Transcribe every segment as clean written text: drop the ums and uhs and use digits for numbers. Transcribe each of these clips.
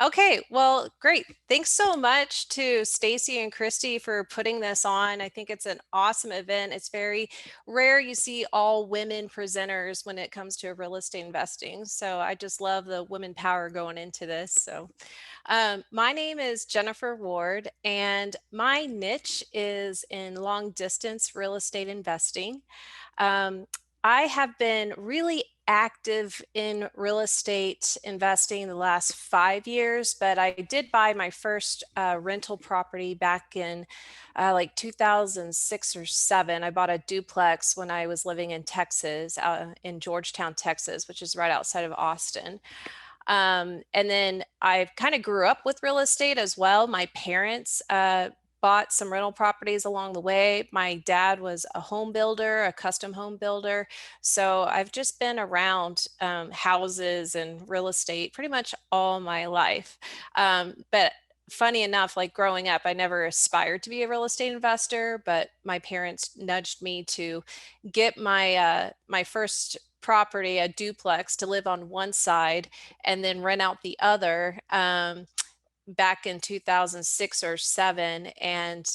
Okay, well, great. Thanks so much to Stacy and Christy for putting this on. I think it's an awesome event. It's very rare you see all women presenters when it comes to real estate investing. So I just love the women power going into this. My name is Jennifer Ward, and my niche is in long distance real estate investing. Um, I have been really active in real estate investing the last 5 years, but I did buy my first rental property back in like 2006 or seven. I bought a duplex when I was living in Texas, in Georgetown, Texas, which is right outside of Austin. And then I kind of grew up with real estate as well. My parents bought some rental properties along the way. My dad was a home builder, a custom home builder. So I've just been around houses and real estate pretty much all my life. But funny enough, like growing up, I never aspired to be a real estate investor, but my parents nudged me to get my first property, a duplex, to live on one side and then rent out the other, back in 2006 or seven. And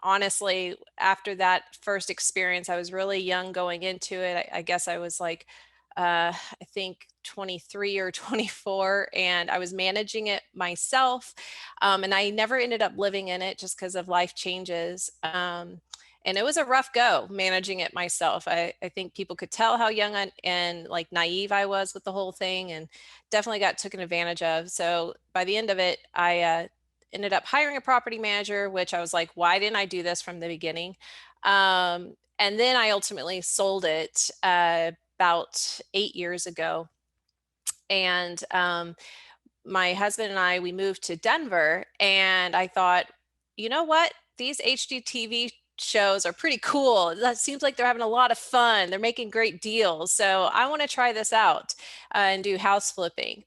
honestly, after that first experience, I was really young going into it. I guess I was like, I think 23 or 24, and I was managing it myself. And I never ended up living in it just because of life changes. And it was a rough go managing it myself. I think people could tell how young and like naive I was with the whole thing, and definitely got taken advantage of. So by the end of it, I ended up hiring a property manager, which I was like, why didn't I do this from the beginning? And then I ultimately sold it about 8 years ago. And my husband and I, we moved to Denver, and I thought, you know what? These HGTV shows are pretty cool. That seems like they're having a lot of fun. They're making great deals. So I want to try this out and do house flipping.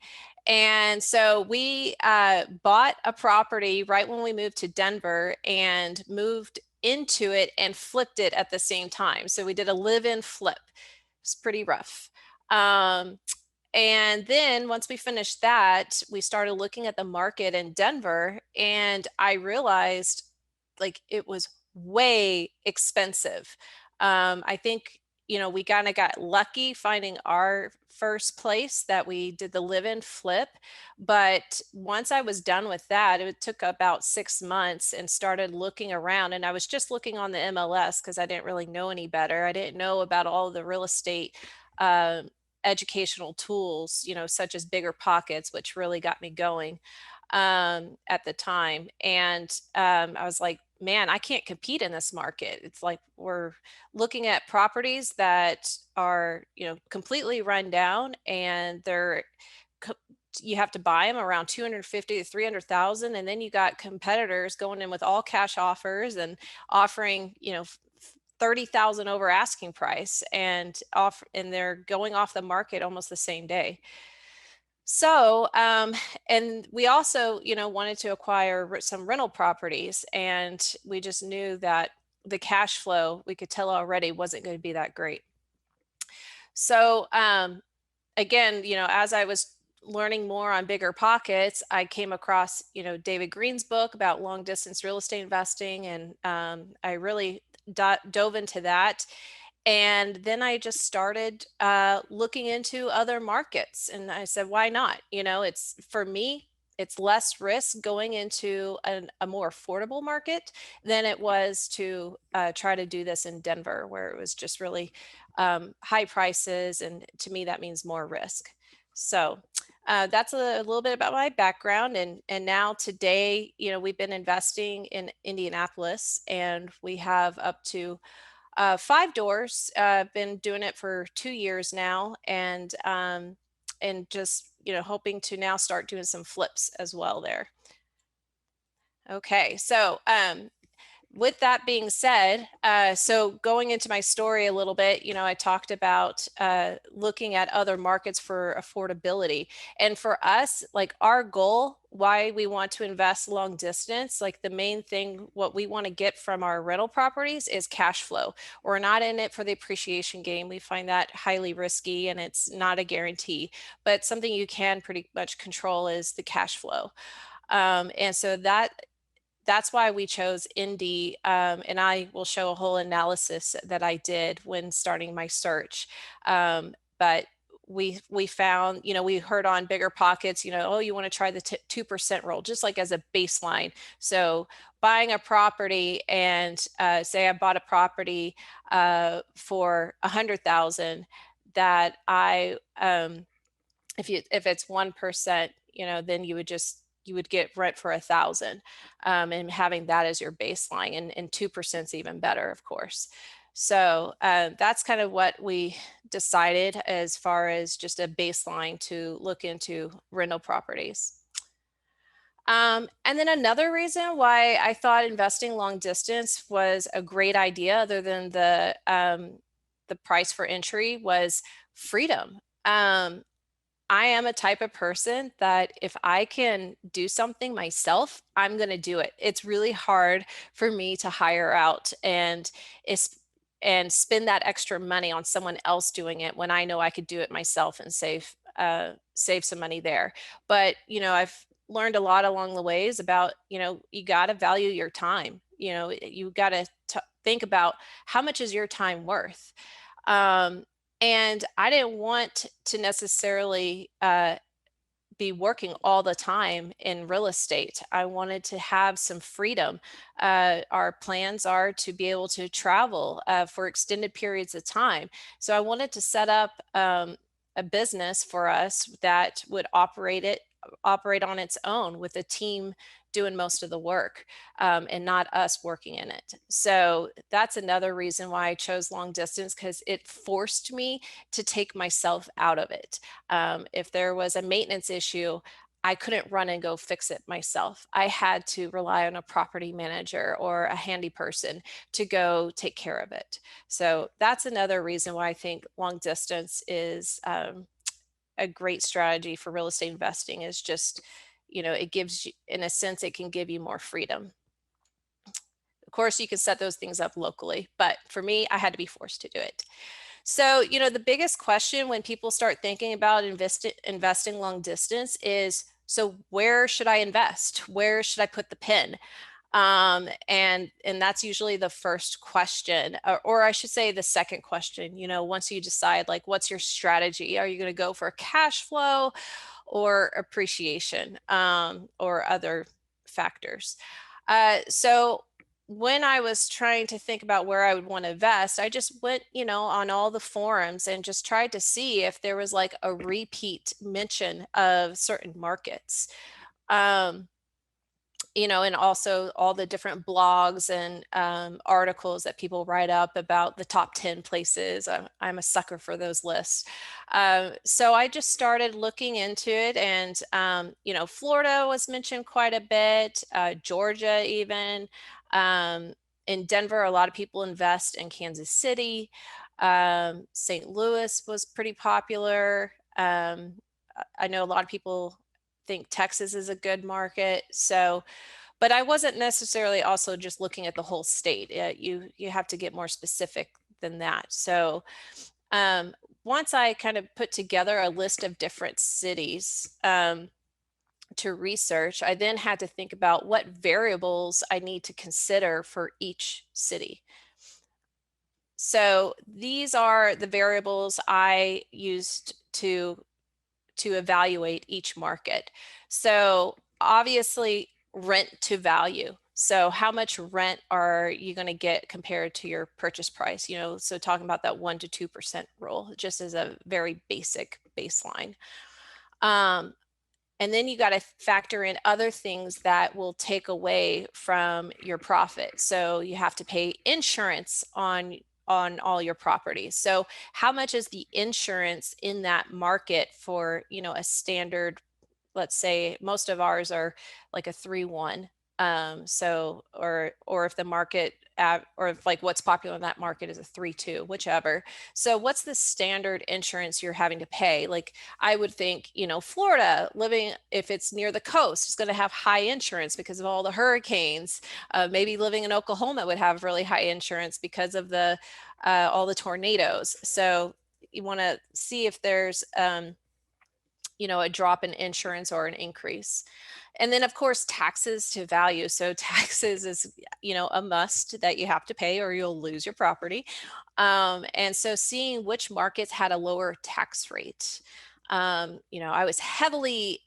And so we bought a property right when we moved to Denver and moved into it and flipped it at the same time. So we did a live-in flip. It's pretty rough. Um, and then once we finished that, we started looking at the market in Denver, and I realized like it was way expensive. I think, we kind of got lucky finding our first place that we did the live-in flip. But once I was done with that, it took about 6 months and started looking around. And I was just looking on the MLS because I didn't really know any better. I didn't know about all the real estate educational tools, such as Bigger Pockets, which really got me going at the time. And I was like, man, I can't compete in this market. It's like we're looking at properties that are, completely run down, and you have to buy them around 250 to 300,000, and then you got competitors going in with all cash offers and offering, 30,000 over asking price, and they're going off the market almost the same day. So, and we also, wanted to acquire some rental properties, and we just knew that the cash flow, we could tell already, wasn't going to be that great. So, again, as I was learning more on Bigger Pockets, I came across, David Green's book about long distance real estate investing, and I really dove into that. And then I just started looking into other markets. And I said, why not? It's for me, it's less risk going into a more affordable market than it was to try to do this in Denver, where it was just really high prices. And to me, that means more risk. So that's a little bit about my background. And now today, we've been investing in Indianapolis, and we have up to five doors. I've been doing it for 2 years now, and just hoping to now start doing some flips as well there. Okay, so with that being said, so going into my story a little bit, I talked about looking at other markets for affordability. And for us, like our goal, why we want to invest long distance, like the main thing, what we want to get from our rental properties is cash flow. We're not in it for the appreciation game. We find that highly risky and it's not a guarantee, but something you can pretty much control is the cash flow. And so that's why we chose Indy. And I will show a whole analysis that I did when starting my search. But we found, we heard on Bigger Pockets, oh, you want to try the 2% rule, just like as a baseline. So buying a property and say I bought a property for 100,000 that if it's 1%, then you would get rent for 1,000, and having that as your baseline, and 2% is even better, of course. So that's kind of what we decided as far as just a baseline to look into rental properties. And then another reason why I thought investing long distance was a great idea, other than the price for entry, was freedom. I am a type of person that if I can do something myself, I'm going to do it. It's really hard for me to hire out it's, and spend that extra money on someone else doing it when I know I could do it myself and save some money there. But I've learned a lot along the ways about you got to value your time. You got to think about how much is your time worth. And I didn't want to necessarily be working all the time in real estate. I wanted to have some freedom. Our plans are to be able to travel for extended periods of time. So I wanted to set up a business for us that would operate on its own with a team doing most of the work, and not us working in it. So that's another reason why I chose long distance, because it forced me to take myself out of it. If there was a maintenance issue, I couldn't run and go fix it myself. I had to rely on a property manager or a handy person to go take care of it. So that's another reason why I think long distance is a great strategy for real estate investing, is just, it gives you, in a sense, it can give you more freedom. Of course, you can set those things up locally, but for me, I had to be forced to do it. So, the biggest question when people start thinking about investing long distance is, so where should I invest? Where should I put the pin? And that's usually the first question, or I should say the second question. Once you decide, like, what's your strategy? Are you going to go for cash flow or appreciation, or other factors? So when I was trying to think about where I would want to invest, I just went, on all the forums and just tried to see if there was like a repeat mention of certain markets. Um, and also all the different blogs and articles that people write up about the top 10 places. I'm a sucker for those lists. So I just started looking into it, and, Florida was mentioned quite a bit, Georgia even. Um, in Denver, a lot of people invest in Kansas City. St. Louis was pretty popular. I know a lot of people think Texas is a good market. So, but I wasn't necessarily also just looking at the whole state. You have to get more specific than that. So um, once I kind of put together a list of different cities to research, I then had to think about what variables I need to consider for each city. So these are the variables I used to evaluate each market. So obviously rent to value. So how much rent are you going to get compared to your purchase price? So talking about that 1% to 2% rule, just as a very basic baseline. And then you got to factor in other things that will take away from your profit. So you have to pay insurance on all your properties. So how much is the insurance in that market for, a standard, let's say most of ours are like a 3-1. So, or if the market or if like what's popular in that market is a 3-2, whichever. So what's the standard insurance you're having to pay? Like I would think, Florida, living if it's near the coast, is going to have high insurance because of all the hurricanes. Maybe living in Oklahoma would have really high insurance because of the all the tornadoes. So you want to see if there's a drop in insurance or an increase. And then of course taxes to value. So taxes is, a must that you have to pay or you'll lose your property. And so seeing which markets had a lower tax rate. I was heavily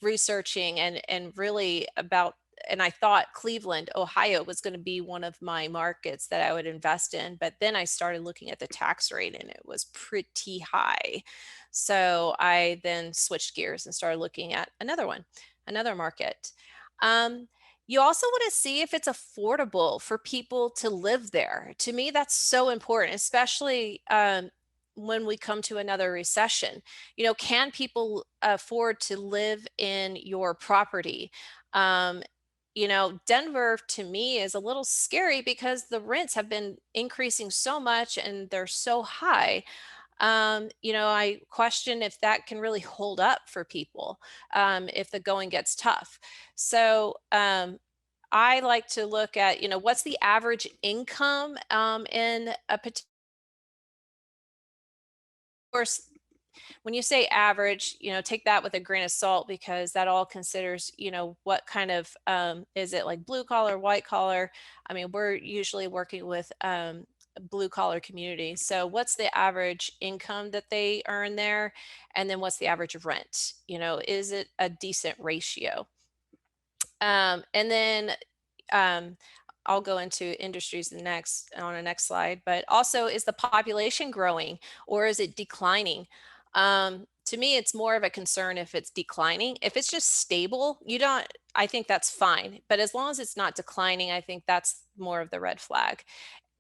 researching and really about, and I thought Cleveland, Ohio was going to be one of my markets that I would invest in. But then I started looking at the tax rate and it was pretty high. So I then switched gears and started looking at another market. Um, you also want to see if it's affordable for people to live there. To me, that's so important, especially when we come to another recession. Can people afford to live in your property? Denver to me is a little scary because the rents have been increasing so much and they're so high. I question if that can really hold up for people if the going gets tough. So I like to look at, what's the average income in a particular, course, when you say average, take that with a grain of salt because that all considers, what kind of, is it like blue collar, white collar? I mean, we're usually working with blue collar community. So what's the average income that they earn there? And then what's the average rent? Is it a decent ratio? And then um, I'll go into industries next on the next slide, but also is the population growing or is it declining? To me, it's more of a concern if it's declining. If it's just stable, I think that's fine. But as long as it's not declining, I think that's more of the red flag.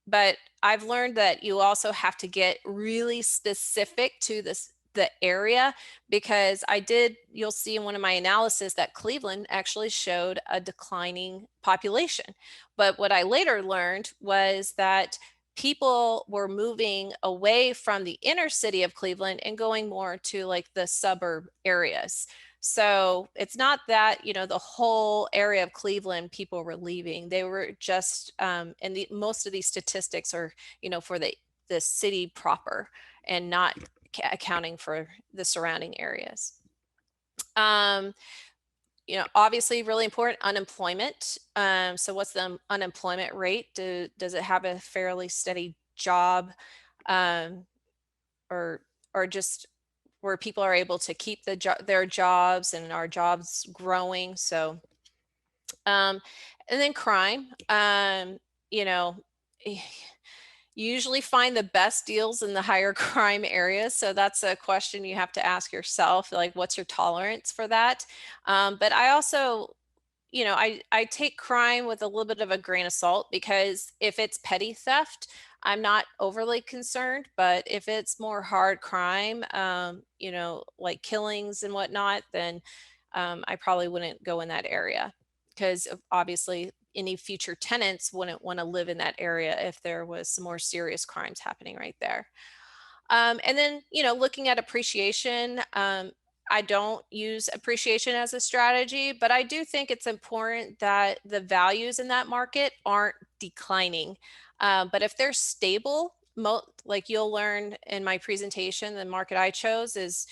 But I've learned that you also have to get really specific to the area because you'll see in one of my analysis that Cleveland actually showed a declining population. But what I later learned was that people were moving away from the inner city of Cleveland and going more to like the suburb areas. So it's not that, the whole area of Cleveland people were leaving. They were just, and most of these statistics are, for the city proper and not accounting for the surrounding areas. Obviously really important, unemployment. So what's the unemployment rate? Does it have a fairly steady job, um, or just where people are able to keep their jobs and our jobs growing? So, and then crime, you know, you usually find the best deals in the higher crime areas. So that's a question you have to ask yourself, like, what's your tolerance for that? But I also, I take crime with a little bit of a grain of salt because if it's petty theft, I'm not overly concerned. But if it's more hard crime, like killings and whatnot, then I probably wouldn't go in that area because obviously any future tenants wouldn't want to live in that area if there was some more serious crimes happening right there. And then, looking at appreciation, I don't use appreciation as a strategy, but I do think it's important that the values in that market aren't declining. But if they're stable, like you'll learn in my presentation, the market I chose is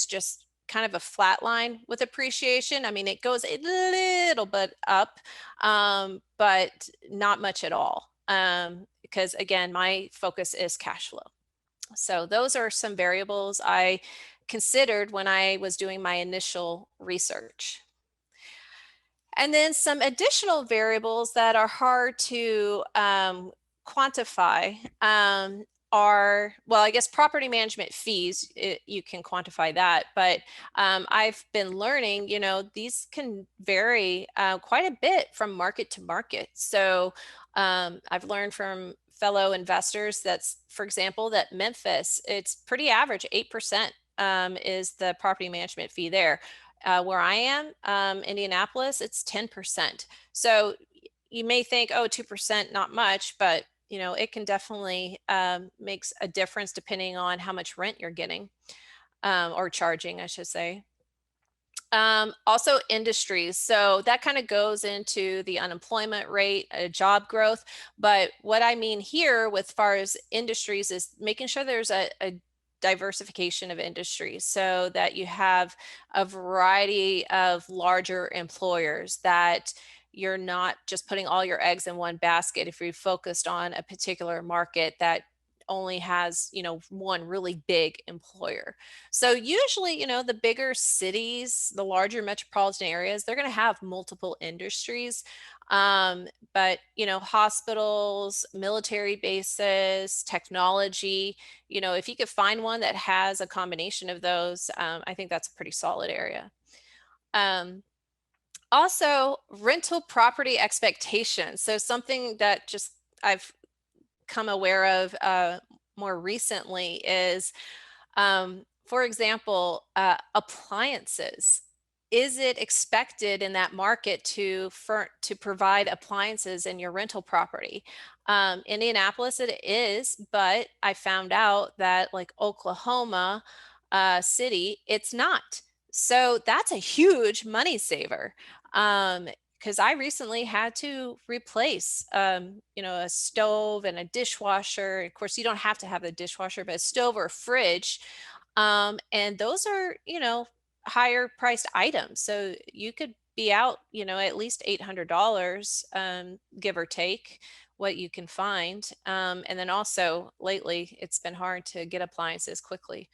just kind of a flat line with appreciation. I mean, it goes a little bit up, but not much at all. Because again, my focus is cash flow. So those are some variables I considered when I was doing my initial research. And then some additional variables that are hard to quantify are, well, I guess property management fees, you can quantify that. But I've been learning, these can vary quite a bit from market to market. So I've learned from fellow investors that's, for example, that Memphis, it's pretty average, 8% is the property management fee there. Where I am, Indianapolis, it's 10%. So you may think, oh, 2%, not much, but it can definitely makes a difference depending on how much rent you're getting, or charging, I should say. Also industries. So that kind of goes into the unemployment rate, job growth. But what I mean here with far as industries is making sure there's a diversification of industries so that you have a variety of larger employers, that you're not just putting all your eggs in one basket if you're focused on a particular market that only has one really big employer. So usually, the bigger cities, the larger metropolitan areas, they're going to have multiple industries. But hospitals, military bases, technology, if you could find one that has a combination of those, I think that's a pretty solid area. Um, Also, rental property expectations. So something that just I've come aware of more recently is, for example, appliances. Is it expected in that market to provide appliances in your rental property? Indianapolis, it is, but I found out that like Oklahoma City, it's not. So that's a huge money saver. Because I recently had to replace, a stove and a dishwasher. Of course, you don't have to have a dishwasher, but a stove or a fridge. And those are, higher priced items. So you could be out, at least $800, give or take what you can find. And then also lately, it's been hard to get appliances quickly.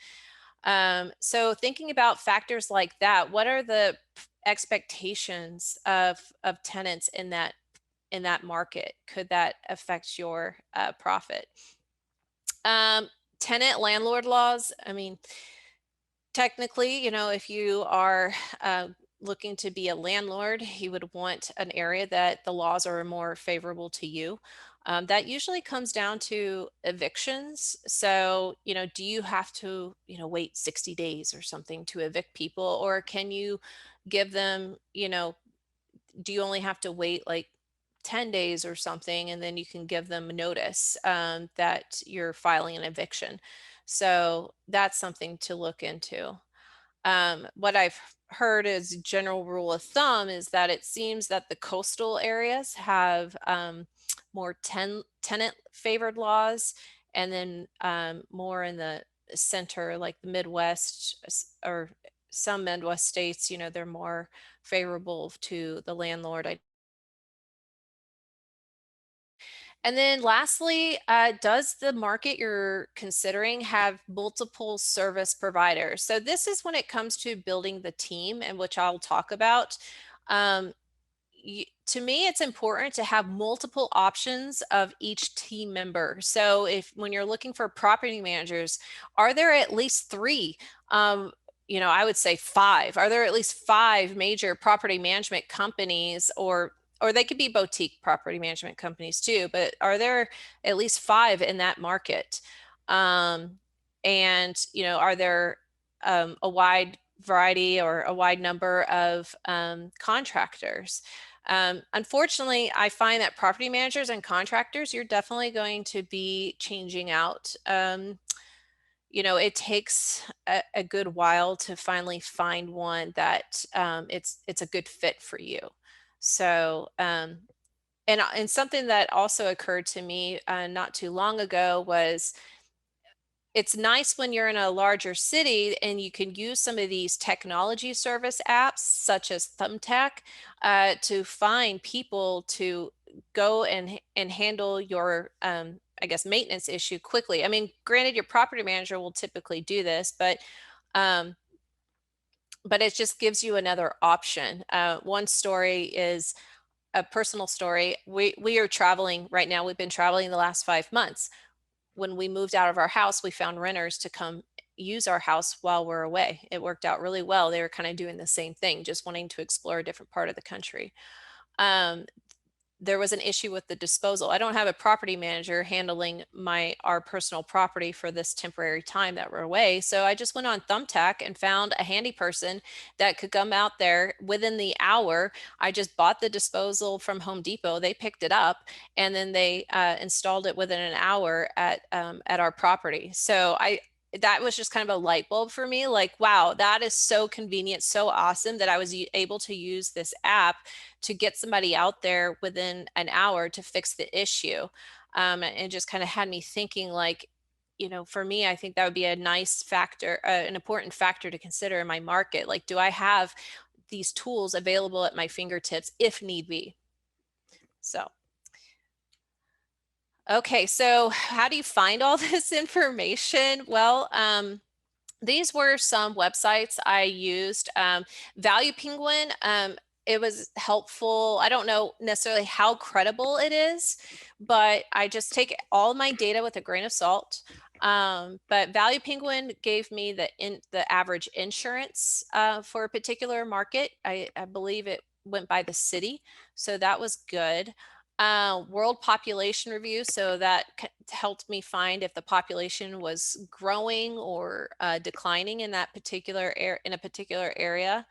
So thinking about factors like that, what are the expectations of tenants in that market? Could that affect your profit? Um, Tenant landlord laws. I mean, technically, if you are looking to be a landlord, you would want an area that the laws are more favorable to you. That usually comes down to evictions. So, do you have to, wait 60 days or something to evict people? Or can you give them, do you only have to wait like 10 days or something, and then you can give them notice that you're filing an eviction? So that's something to look into. What I've heard as general rule of thumb is that it seems that the coastal areas have more tenant favored laws, and then more in the center, like the Midwest, or some Midwest states, they're more favorable to the landlord. And then lastly, does the market you're considering have multiple service providers? So this is when it comes to building the team, and which I'll talk about. Um, to me, it's important to have multiple options of each team member. So if when you're looking for property managers, are there at least three? I would say five. Are there at least five major property management companies, or they could be boutique property management companies too, but are there at least five in that market? Um, and are there a wide variety or a wide number of contractors? Unfortunately, I find that property managers and contractors, you're definitely going to be changing out. It takes a good while to finally find one that it's a good fit for you. So, and something that also occurred to me not too long ago was, it's nice when you're in a larger city and you can use some of these technology service apps such as Thumbtack to find people to go and handle your I guess maintenance issue quickly. I mean, granted, your property manager will typically do this, um, but it just gives you another option. One story is a personal story. We are traveling right now. We've been traveling the last 5 months. When we moved out of our house, we found renters to come use our house while we're away. It worked out really well. They were kind of doing the same thing, just wanting to explore a different part of the country. Um, there was an issue with the disposal. I don't have a property manager handling our personal property for this temporary time that we're away. So I just went on Thumbtack and found a handy person that could come out there within the hour. I just bought the disposal from Home Depot. They picked it up and then they installed it within an hour at our property. So that was just kind of a light bulb for me. Like, wow, that is so convenient, so awesome that I was able to use this app to get somebody out there within an hour to fix the issue. And just kind of had me thinking, like, for me, I think that would be a nice factor, an important factor to consider in my market. Like, do I have these tools available at my fingertips if need be? So. Okay, so how do you find all this information? Well, these were some websites I used. Value Penguin, it was helpful. I don't know necessarily how credible it is, but I just take all my data with a grain of salt. But Value Penguin gave me the average insurance for a particular market. I believe it went by the city, so that was good. World Population Review, so that helped me find if the population was growing or declining in that particular in a particular area.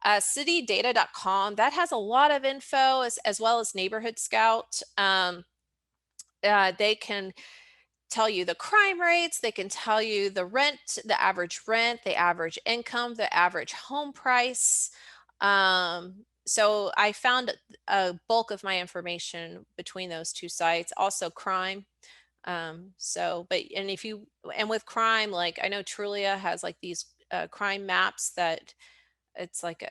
Citydata.com, that has a lot of info, as well as Neighborhood Scout. They can tell you the crime rates, they can tell you the rent, the average income, the average home price. So I found a bulk of my information between those two sites. Also crime. And with crime, like I know Trulia has like these crime maps that it's like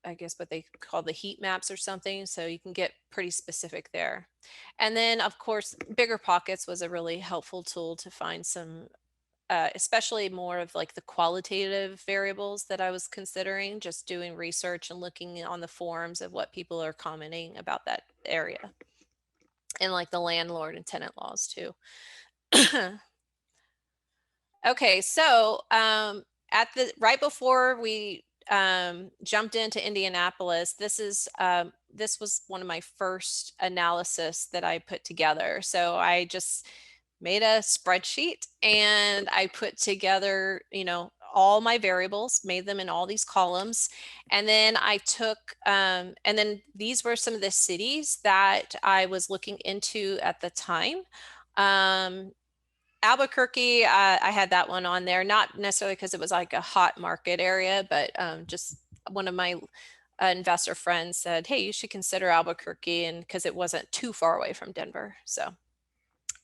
I guess what they call the heat maps or something. So you can get pretty specific there. And then of course, Bigger Pockets was a really helpful tool to find some especially more of like the qualitative variables that I was considering, just doing research and looking on the forums of what people are commenting about that area, and like the landlord and tenant laws too. Okay, so right before we jumped into Indianapolis, this was one of my first analysis that I put together. So I just made a spreadsheet and I put together, all my variables, made them in all these columns. And then I took, and then these were some of the cities that I was looking into at the time. Albuquerque, I had that one on there, not necessarily because it was like a hot market area, but just one of my investor friends said, hey, you should consider Albuquerque, and because it wasn't too far away from Denver. So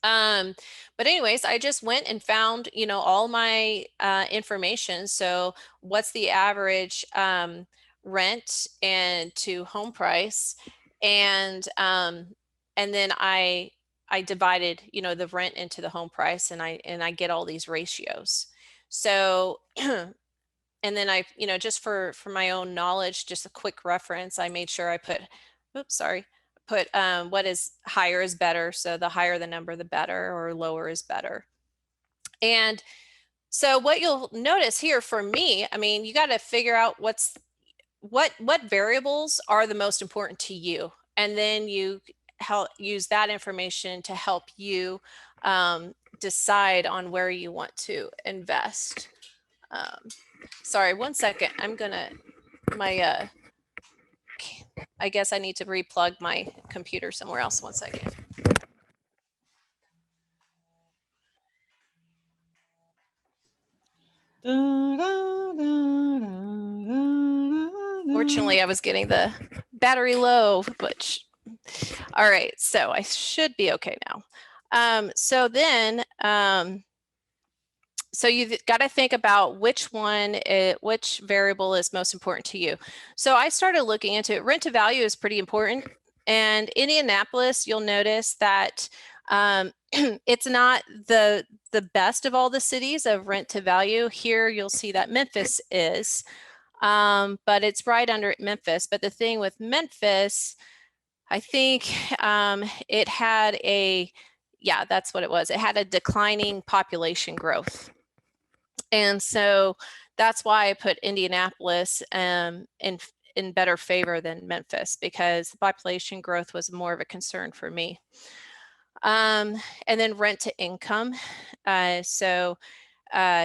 but anyways, I just went and found, all my information. So what's the average rent and to home price? And then I divided, the rent into the home price, and I get all these ratios. So and then I, just for my own knowledge, just a quick reference, I made sure I put what is higher is better. So the higher the number, the better, or lower is better. And so what you'll notice here for me, I mean, you got to figure out what variables are the most important to you. And then you use that information to help you decide on where you want to invest. Sorry, one second. I guess I need to replug my computer somewhere else. One second. Fortunately, I was getting the battery low, but all right, so I should be okay now. So then, so you've got to think about which variable is most important to you. So I started looking into it. Rent to value is pretty important. And Indianapolis, you'll notice that it's not the best of all the cities of rent to value. Here you'll see that Memphis is, but it's right under Memphis. But the thing with Memphis, I think it had that's what it was. It had a declining population growth. And so that's why I put Indianapolis in better favor than Memphis because the population growth was more of a concern for me. And then rent to income.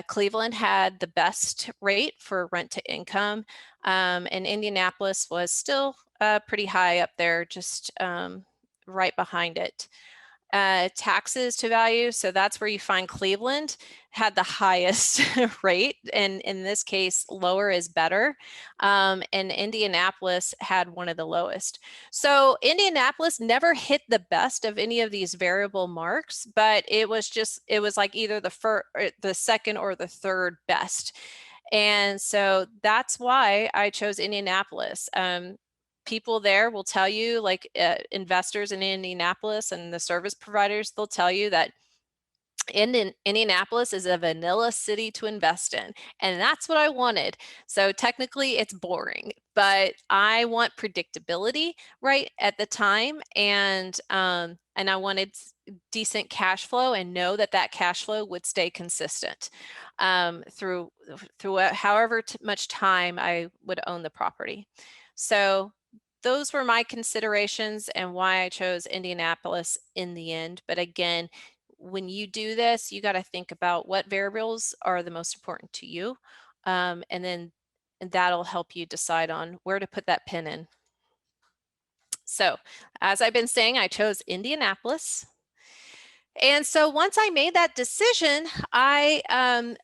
Cleveland had the best rate for rent to income, and Indianapolis was still pretty high up there, just right behind it. Taxes to value, so that's where you find Cleveland had the highest rate, and in this case, lower is better. And Indianapolis had one of the lowest. So Indianapolis never hit the best of any of these variable marks, but it was like either the second or the third best. And so that's why I chose Indianapolis. People there will tell you, like investors in Indianapolis and the service providers, they'll tell you that Indianapolis is a vanilla city to invest in, and that's what I wanted. So technically it's boring, but I want predictability right at the time, and I wanted decent cash flow and know that that cash flow would stay consistent through however much time I would own the property. So those were my considerations and why I chose Indianapolis in the end. But again, when you do this, you got to think about what variables are the most important to you. And that'll help you decide on where to put that pin in. So as I've been saying, I chose Indianapolis. And so once I made that decision, I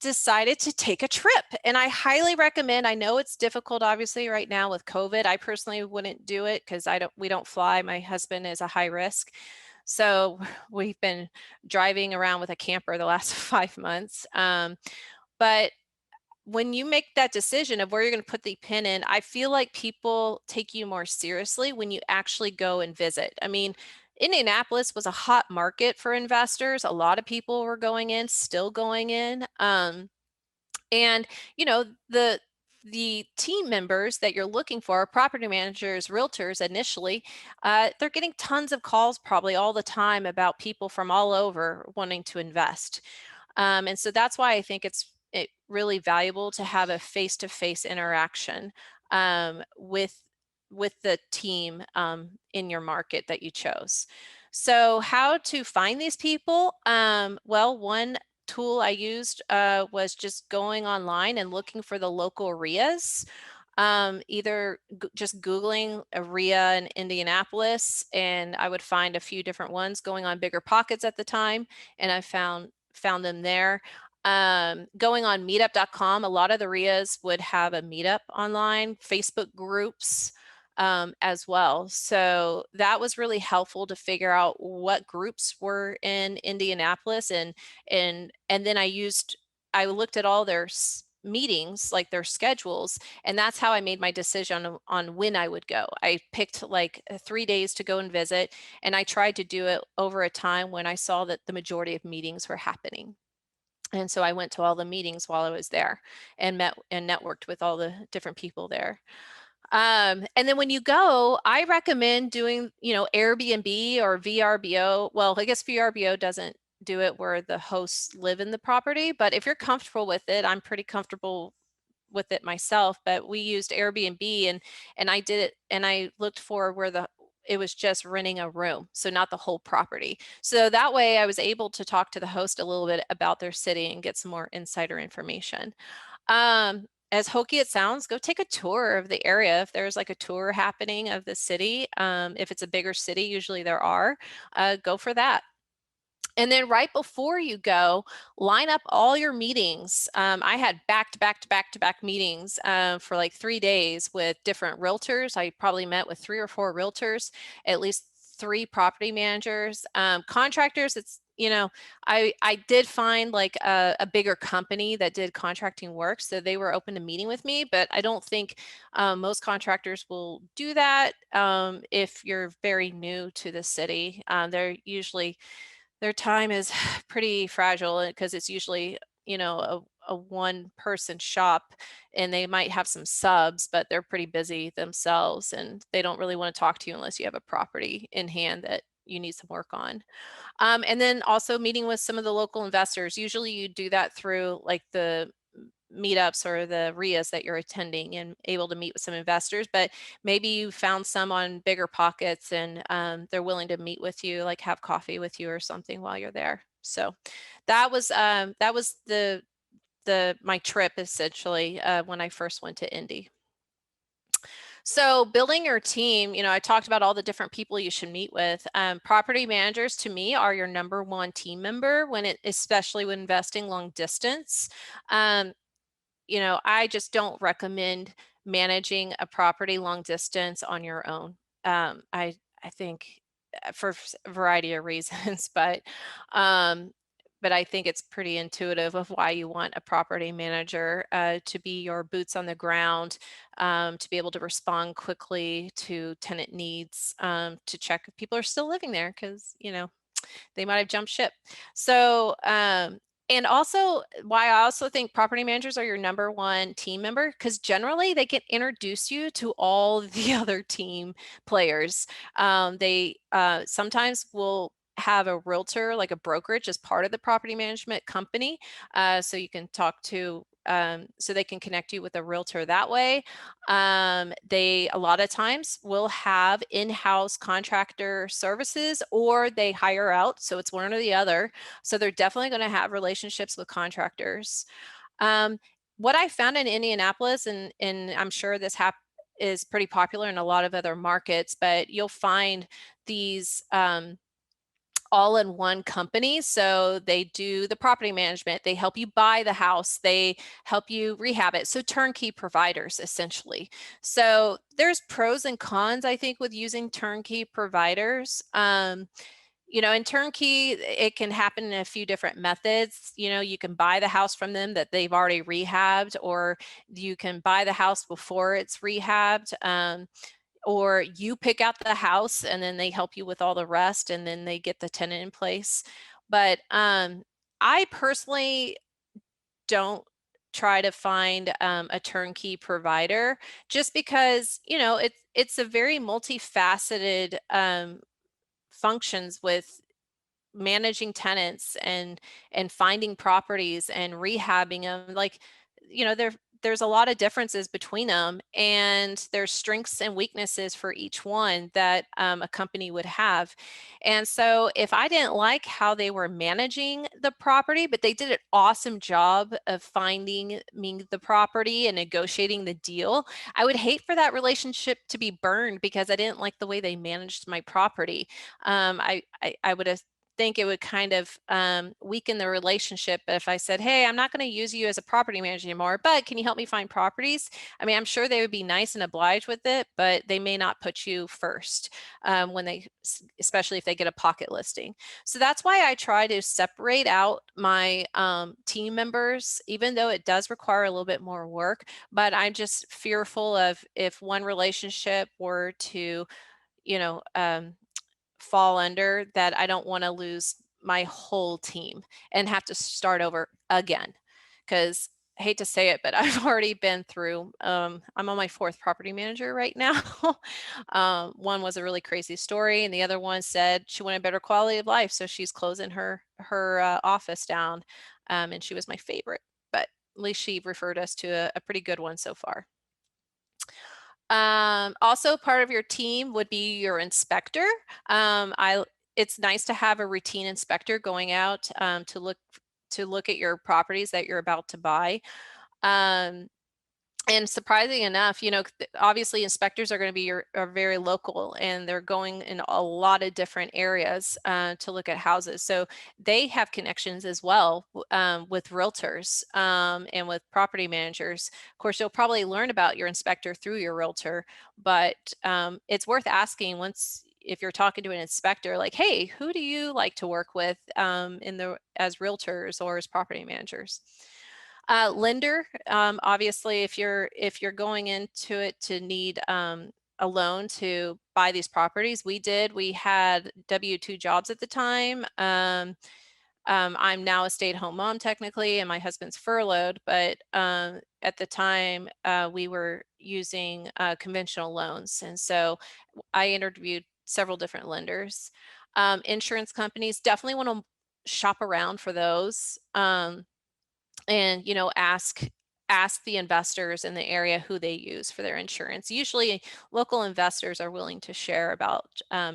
decided to take a trip, and I highly recommend. I know it's difficult obviously right now with COVID. I personally wouldn't do it because we don't fly. My husband is a high risk. So we've been driving around with a camper the last 5 months. But when you make that decision of where you're going to put the pin in, I feel like people take you more seriously when you actually go and visit. I mean, Indianapolis was a hot market for investors. A lot of people were going in, still going in. And you know, the team members that you're looking for, property managers, realtors initially, they're getting tons of calls probably all the time about people from all over wanting to invest. And so that's why I think it's really valuable to have a face-to-face interaction with the team in your market that you chose. So how to find these people? Well, one tool I used was just going online and looking for the local RIAs. Either just Googling a RIA in Indianapolis, and I would find a few different ones going on Bigger Pockets at the time, and I found them there. Going on meetup.com, a lot of the RIAs would have a meetup online, Facebook groups as well. So that was really helpful to figure out what groups were in Indianapolis, and then I looked at all their meetings, like their schedules, and that's how I made my decision on when I would go. I picked like 3 days to go and visit, and I tried to do it over a time when I saw that the majority of meetings were happening. And so I went to all the meetings while I was there and met and networked with all the different people there. And then when you go, I recommend doing, Airbnb or VRBO. Well, I guess VRBO doesn't do it where the hosts live in the property, but if you're comfortable with it, I'm pretty comfortable with it myself. But we used Airbnb, and I did it, and I looked for where it was just renting a room, so not the whole property. So that way I was able to talk to the host a little bit about their city and get some more insider information. As hokey it sounds, go take a tour of the area. If there's like a tour happening of the city, if it's a bigger city, usually there are, go for that. And then right before you go, line up all your meetings. I had back-to-back meetings for like 3 days with different realtors. I probably met with 3 or 4 realtors, at least 3 property managers, contractors. I did find like a bigger company that did contracting work, so they were open to meeting with me, but I don't think most contractors will do that if you're very new to the city. They're usually, their time is pretty fragile because it's usually, a one person shop, and they might have some subs, but they're pretty busy themselves, and they don't really want to talk to you unless you have a property in hand that you need some work on. And then also meeting with some of the local investors. Usually you do that through like the meetups or the RIAs that you're attending and able to meet with some investors, but maybe you found some on Bigger Pockets and they're willing to meet with you, like have coffee with you or something while you're there. So that was the my trip essentially when I first went to Indy. So building your team, I talked about all the different people you should meet with. Property managers to me are your number one team member especially when investing long distance. Um, I just don't recommend managing a property long distance on your own. I think for a variety of reasons, um, but I think it's pretty intuitive of why you want a property manager to be your boots on the ground, to be able to respond quickly to tenant needs, to check if people are still living there because they might have jumped ship. So, and also why I also think property managers are your number one team member, because generally they can introduce you to all the other team players. They sometimes will have a realtor, like a brokerage, as part of the property management company. So you can talk to so they can connect you with a realtor that way. They a lot of times will have in-house contractor services or they hire out. So it's one or the other. So they're definitely going to have relationships with contractors. Um, what I found in Indianapolis, and I'm sure this is pretty popular in a lot of other markets, but you'll find these all in one company. So they do the property management, they help you buy the house, they help you rehab it. So turnkey providers essentially. So there's pros and cons, I think, with using turnkey providers. In turnkey, it can happen in a few different methods. You can buy the house from them that they've already rehabbed, or you can buy the house before it's rehabbed. Or you pick out the house and then they help you with all the rest and then they get the tenant in place. But I personally don't try to find a turnkey provider just because it's a very multifaceted functions with managing tenants and finding properties and rehabbing them. Like there's a lot of differences between them, and there's strengths and weaknesses for each one that a company would have. And so if I didn't like how they were managing the property, but they did an awesome job of finding me the property and negotiating the deal, I would hate for that relationship to be burned because I didn't like the way they managed my property. I would have think it would kind of weaken the relationship if I said, hey, I'm not going to use you as a property manager anymore, but can you help me find properties? I mean, I'm sure they would be nice and obliged with it, but they may not put you first especially if they get a pocket listing. So that's why I try to separate out my team members, even though it does require a little bit more work, but I'm just fearful of if one relationship were to, you know, um, fall under that, I don't want to lose my whole team and have to start over again. Because I hate to say it, but I've already been through, I'm on my fourth property manager right now. One was a really crazy story, and the other one said she wanted better quality of life. So she's closing her office down. And she was my favorite, but at least she referred us to a pretty good one so far. Also part of your team would be your inspector. It's nice to have a routine inspector going out to look at your properties that you're about to buy. And surprising enough, obviously inspectors are going to be are very local, and they're going in a lot of different areas to look at houses. So they have connections as well with realtors and with property managers. Of course, you'll probably learn about your inspector through your realtor, but it's worth asking once if you're talking to an inspector, like, hey, who do you like to work with as realtors or as property managers? Lender, obviously, if you're going into it to need a loan to buy these properties, we had W-2 jobs at the time. I'm now a stay-at-home mom technically, and my husband's furloughed, but at the time we were using conventional loans, and so I interviewed several different lenders. Insurance companies, definitely want to shop around for those. And ask ask the investors in the area who they use for their insurance. Usually local investors are willing to share about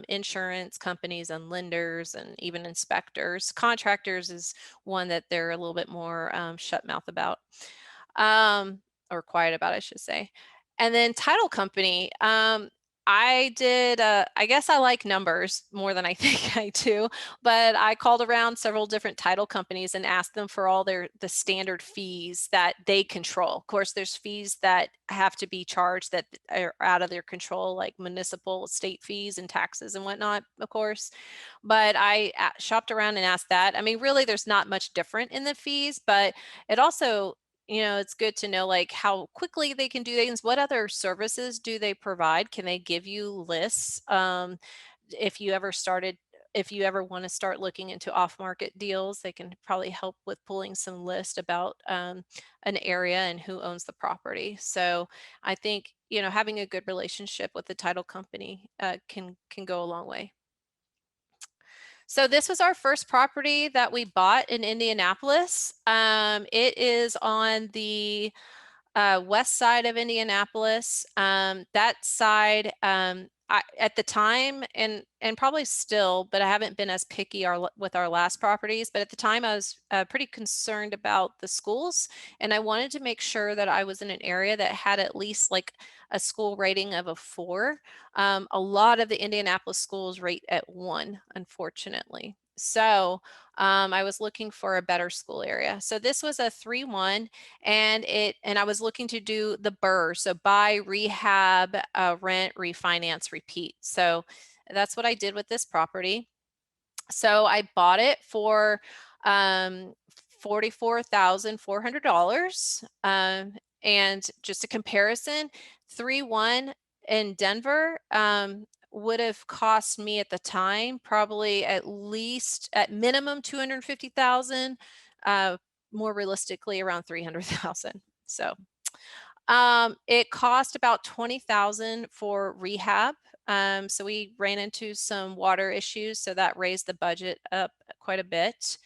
insurance companies and lenders and even inspectors. Contractors is one that they're a little bit more shut mouth about, um, or quiet about, I should say. And then title company. I guess I like numbers more than I think I do, but I called around several different title companies and asked them for all the standard fees that they control. Of course, there's fees that have to be charged that are out of their control, like municipal state fees and taxes and whatnot, of course. But I shopped around and asked that. I mean, really, there's not much different in the fees, but it also, it's good to know like how quickly they can do things. What other services do they provide? Can they give you lists? If you ever started, if you ever want to start looking into off-market deals, they can probably help with pulling some list about an area and who owns the property. So I think, having a good relationship with the title company can go a long way. So this was our first property that we bought in Indianapolis. It is on the west side of Indianapolis. That side, at the time, and probably still, but I haven't been as picky with our last properties. But at the time, I was pretty concerned about the schools, and I wanted to make sure that I was in an area that had at least like a school rating of a 4. A lot of the Indianapolis schools rate at 1, unfortunately. So I was looking for a better school area. So this was a 3-1, and I was looking to do the BRRRR, so buy, rehab, rent, refinance, repeat. So that's what I did with this property. So I bought it for $44,400. And just a comparison, 3-1 in Denver would have cost me at the time probably at least at minimum 250,000, more realistically around 300,000. So it cost about 20,000 for rehab. So we ran into some water issues, so that raised the budget up quite a bit.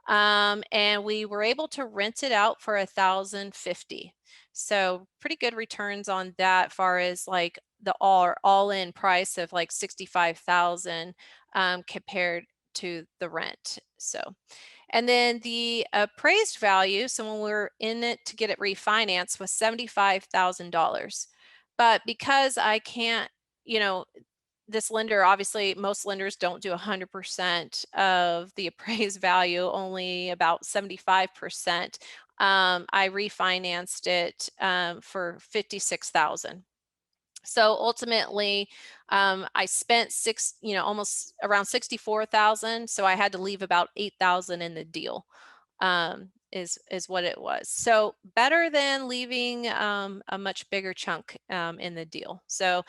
And we were able to rent it out for 1,050. So pretty good returns on that, far as like the all-in price of like 65,000 compared to the rent. So. And then the appraised value, so when we were in it to get it refinanced, was $75,000. But because I can't, this lender, obviously most lenders don't do 100% of the appraised value, only about 75%. I refinanced it for 56,000. So ultimately, I spent almost around 64,000. So I had to leave about 8,000 in the deal, is what it was. So better than leaving a much bigger chunk in the deal. So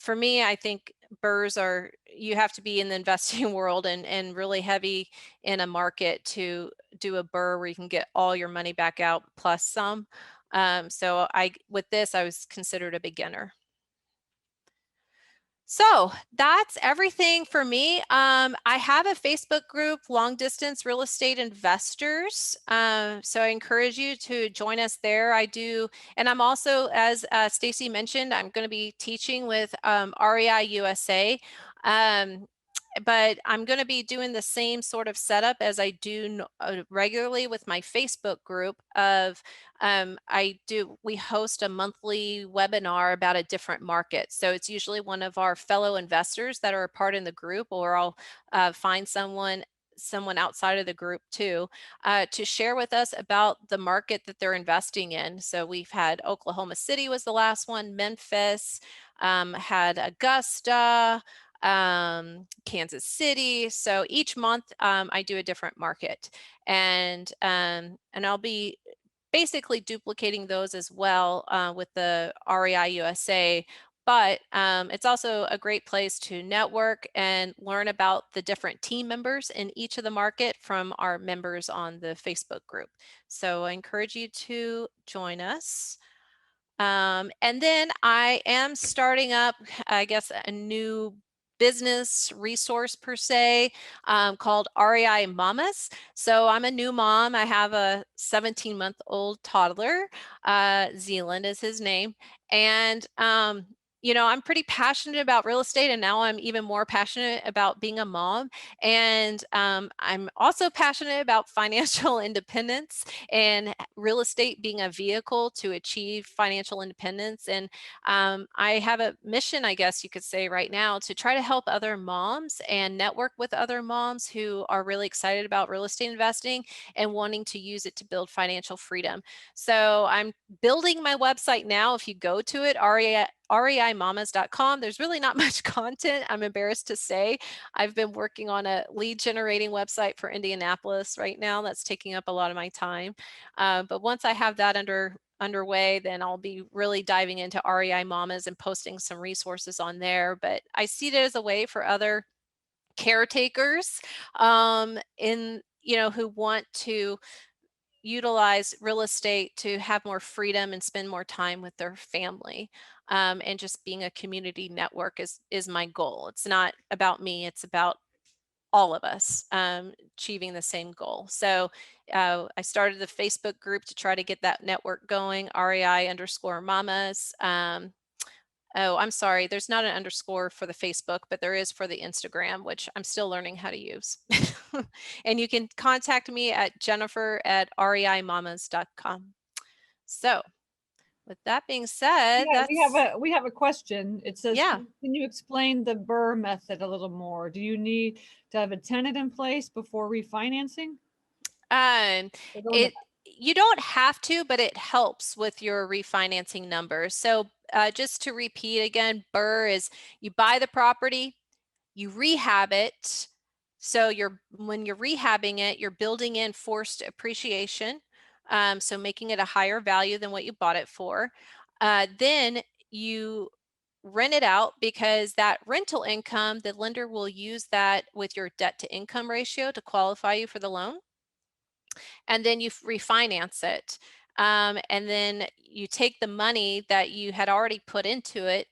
for me, I think BRRRRs you have to be in the investing world and really heavy in a market to do a BRRRR where you can get all your money back out plus some. So with this, I was considered a beginner. So that's everything for me. I have a Facebook group, Long Distance Real Estate Investors. So I encourage you to join us there. I do, and I'm also, as Stacy mentioned, I'm going to be teaching with REI USA. But I'm going to be doing the same sort of setup as I do regularly with my Facebook group of we host a monthly webinar about a different market. So it's usually one of our fellow investors that are a part in the group, or I'll find someone outside of the group too, to share with us about the market that they're investing in. So we've had Oklahoma City was the last one, Memphis, had Augusta, Kansas City. So each month I do a different market, and I'll be basically duplicating those as well with the REI USA. But it's also a great place to network and learn about the different team members in each of the market from our members on the Facebook group. So I encourage you to join us. And then I am starting up, I guess, a new business resource per se, called REI Mamas. So I'm a new mom. I have a 17-month-old toddler. Zealand is his name. And I'm pretty passionate about real estate, and now I'm even more passionate about being a mom. And I'm also passionate about financial independence and real estate being a vehicle to achieve financial independence. And I have a mission, I guess you could say, right now to try to help other moms and network with other moms who are really excited about real estate investing and wanting to use it to build financial freedom. So I'm building my website now. If you go to it, reimamas.com, there's really not much content, I'm embarrassed to say. I've been working on a lead generating website for Indianapolis right now. That's taking up a lot of my time. But once I have that underway, then I'll be really diving into REI Mamas and posting some resources on there. But I see it as a way for other caretakers who want to utilize real estate to have more freedom and spend more time with their family. And just being a community network is my goal. It's not about me, it's about all of us achieving the same goal. So I started the Facebook group to try to get that network going, REI_mamas. Oh, I'm sorry. There's not an underscore for the Facebook, but there is for the Instagram, which I'm still learning how to use. And you can contact me at jennifer@reimamas.com. So with that being said, Yeah, that's, we have a question. It says, yeah. can you explain the Burr method a little more? Do you need to have a tenant in place before refinancing? Um, Or go in the it You don't have to, but it helps with your refinancing numbers. So just to repeat again, BRRRR is you buy the property, you rehab it. So when you're rehabbing it, you're building in forced appreciation. So making it a higher value than what you bought it for. Then you rent it out, because that rental income, the lender will use that with your debt to income ratio to qualify you for the loan. And then you refinance it. And then you take the money that you had already put into it,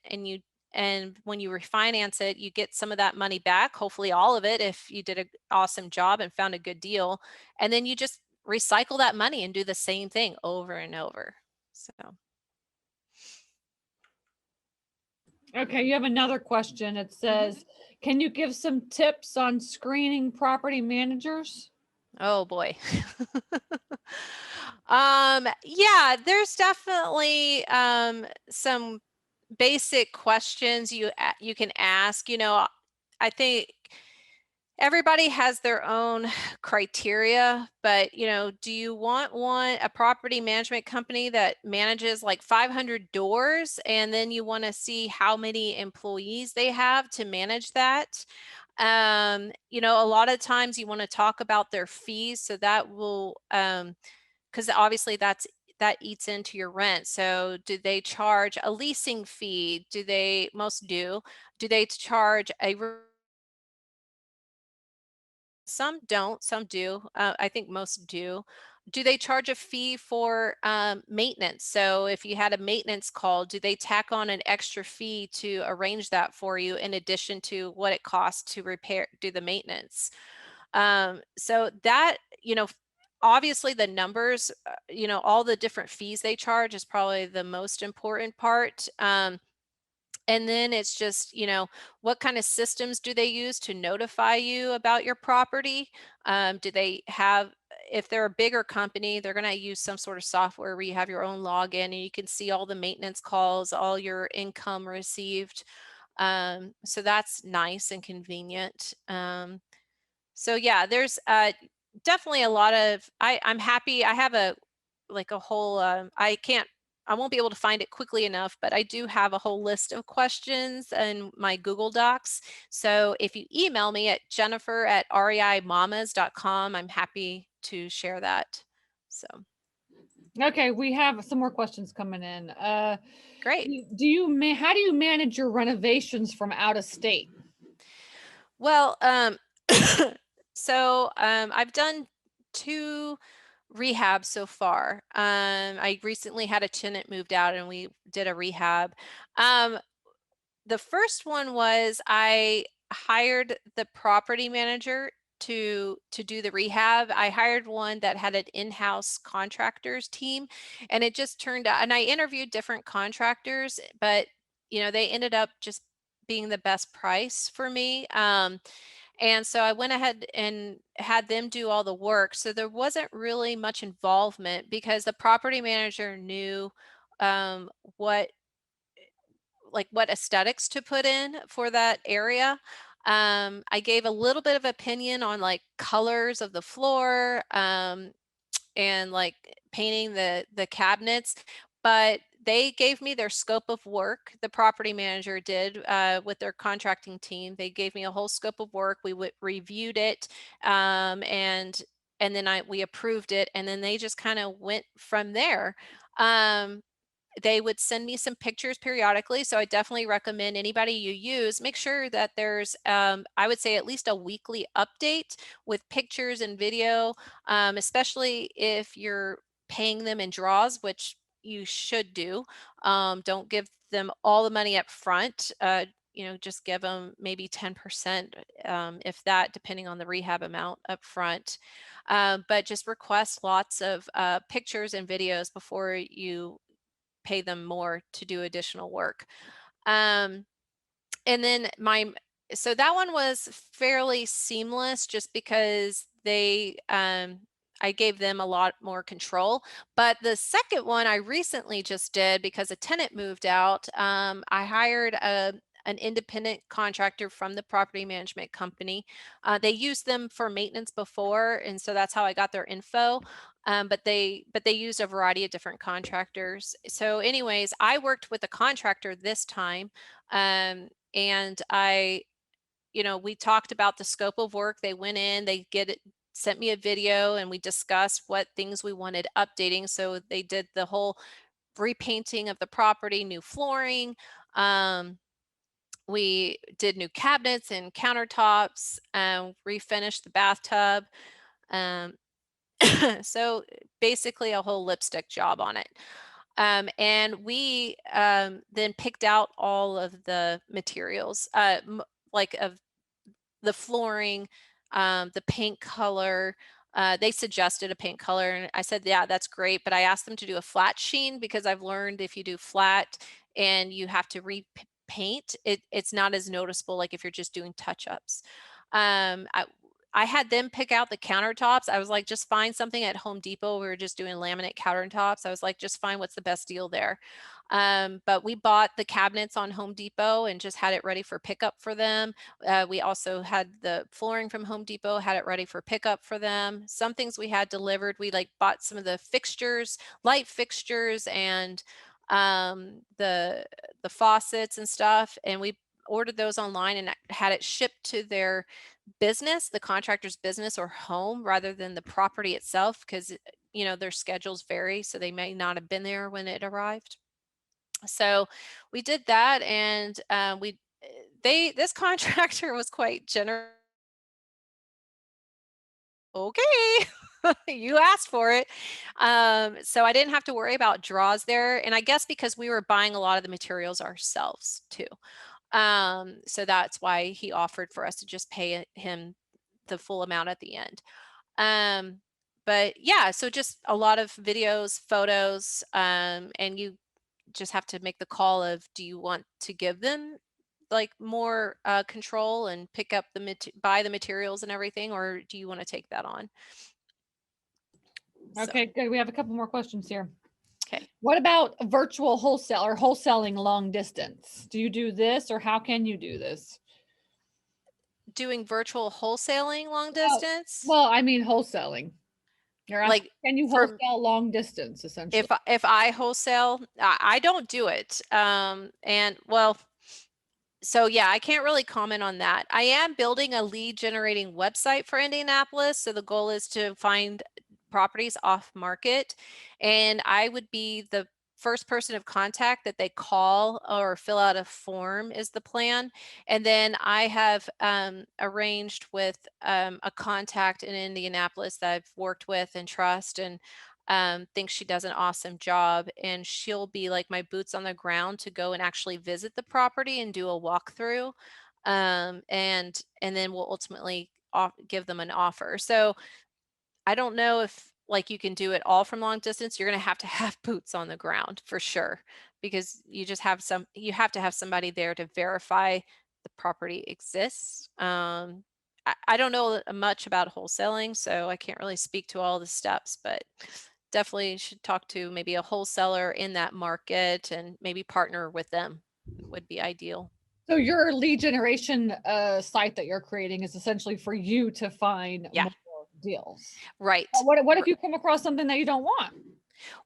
and when you refinance it, you get some of that money back, hopefully all of it if you did an awesome job and found a good deal. And then you just recycle that money and do the same thing over and over. So Okay, you have another question. It says, can you give some tips on screening property managers? oh boy. Yeah, there's definitely some basic questions you can ask. I think everybody has their own criteria, but do you want a property management company that manages like 500 doors, and then you want to see how many employees they have to manage that? A lot of times you want to talk about their fees, so that will because obviously that eats into your rent. So do they charge a leasing fee? Most do. Do they charge some don't, some do. I think most do. Do they charge a fee for maintenance? So if you had a maintenance call, do they tack on an extra fee to arrange that for you in addition to what it costs to do the maintenance? So that, obviously the numbers, all the different fees they charge is probably the most important part. And then it's just, what kind of systems do they use to notify you about your property? Do they have, if they're a bigger company, they're going to use some sort of software where you have your own login and you can see all the maintenance calls, all your income received. So that's nice and convenient. So yeah, there's definitely a lot of, I'm happy. I have a whole, I won't be able to find it quickly enough, but I do have a whole list of questions in my Google Docs. So if you email me at jennifer@reimamas.com, I'm happy to share that. So Okay, we have some more questions coming in. great. How do you manage your renovations from out of state? Well, so I've done 2 rehab so far. I recently had a tenant moved out and we did a rehab. The first one was hired the property manager to do the rehab. I hired one that had an in-house contractors team, and it just turned out, and I interviewed different contractors, but they ended up just being the best price for me. And so I went ahead and had them do all the work. So there wasn't really much involvement because the property manager knew um, what what aesthetics to put in for that area. I gave a little bit of opinion on like colors of the floor, and like painting the cabinets, but they gave me their scope of work. The property manager did, with their contracting team. They gave me a whole scope of work. We reviewed it, and then we approved it, and then they just kind of went from there. Um, they would send me some pictures periodically. So I definitely recommend anybody you use, make sure that there's, I would say, at least a weekly update with pictures and video, especially if you're paying them in draws, which you should do. Don't give them all the money up front. Just give them maybe 10%, if that, depending on the rehab amount up front. But just request lots of pictures and videos before you pay them more to do additional work. Um, and then so that one was fairly seamless just because I gave them a lot more control. But the second one I recently just did because a tenant moved out. I hired an independent contractor from the property management company. They used them for maintenance before, and so that's how I got their info. But they used a variety of different contractors. So, anyways, I worked with a contractor this time, and we talked about the scope of work. They went in, sent me a video, and we discussed what things we wanted updating. So they did the whole repainting of the property, new flooring. Um, we did new cabinets and countertops, refinished the bathtub. Um, so basically a whole lipstick job on it. And we then picked out all of the materials, like of the flooring, the paint color. They suggested a paint color, and I said, "Yeah, that's great." But I asked them to do a flat sheen because I've learned if you do flat and you have to repaint, it's not as noticeable like if you're just doing touch ups. Um, I, I had them pick out the countertops. I was like, just find something at Home Depot. We were just doing laminate countertops. I was like, just find what's the best deal there. But we bought the cabinets on Home Depot and just had it ready for pickup for them. We also had the flooring from Home Depot, had it ready for pickup for them. Some things we had delivered. We like bought some of the fixtures, light fixtures, and the faucets and stuff, and we ordered those online and had it shipped to their business, the contractor's business or home, rather than the property itself, because their schedules vary, so they may not have been there when it arrived. So we did that, and we they this contractor was quite generous. Okay. You asked for it. So I didn't have to worry about draws there. And I guess because we were buying a lot of the materials ourselves too. So that's why he offered for us to just pay him the full amount at the end. Um, but yeah, so just a lot of videos, photos, and you just have to make the call of, do you want to give them like more control and pick up buy the materials and everything, or do you want to take that on? So, Okay, good. We have a couple more questions here. okay. What about a virtual wholesale or wholesaling long distance? Do you do this or how can you do this? Doing virtual wholesaling long Well, distance, well, I mean wholesaling. You're asking, like can you for wholesale long distance essentially? if I wholesale, I don't do it. And well, so yeah, I can't really comment on that. I am building a lead generating website for Indianapolis. So the goal is to find properties off market, and I would be the first person of contact that they call or fill out a form is the plan. And then I have arranged with a contact in Indianapolis that I've worked with and trust, and thinks she does an awesome job, and she'll be like my boots on the ground to go and actually visit the property and do a walkthrough. and then we'll ultimately give them an offer. So I don't know if like you can do it all from long distance. You're going to have boots on the ground for sure, because you have to have somebody there to verify the property exists. I don't know much about wholesaling, so I can't really speak to all the steps, but definitely should talk to maybe a wholesaler in that market and maybe partner with them would be ideal. So your lead generation site that you're creating is essentially for you to find Yeah, more deals. right. What if you come across something that you don't want?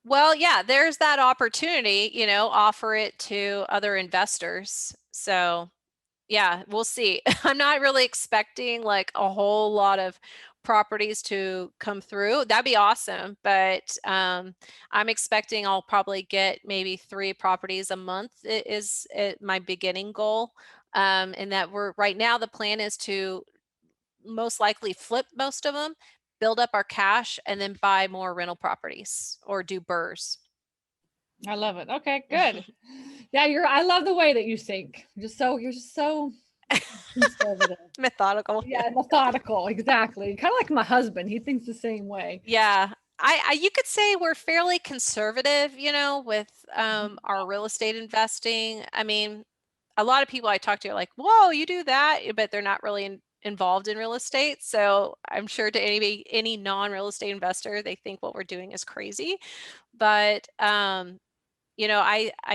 Well, yeah, there's that opportunity, offer it to other investors. So, yeah, we'll see. I'm not really expecting like a whole lot of properties to come through. That'd be awesome, but I'm expecting I'll probably get maybe 3 properties a month is my beginning goal. And that we're right now the plan is to most likely flip most of them, build up our cash, and then buy more rental properties or do burrs. I love it. Okay, good. Yeah, I love the way that you think. You're just so conservative. Methodical. Yeah. Yeah, methodical. Exactly. Kind of like my husband. He thinks the same way. Yeah. You could say we're fairly conservative, with our real estate investing. I mean, a lot of people I talk to are like, "Whoa, you do that," but they're not really involved in real estate. So I'm sure to any non-real estate investor, they think what we're doing is crazy. But I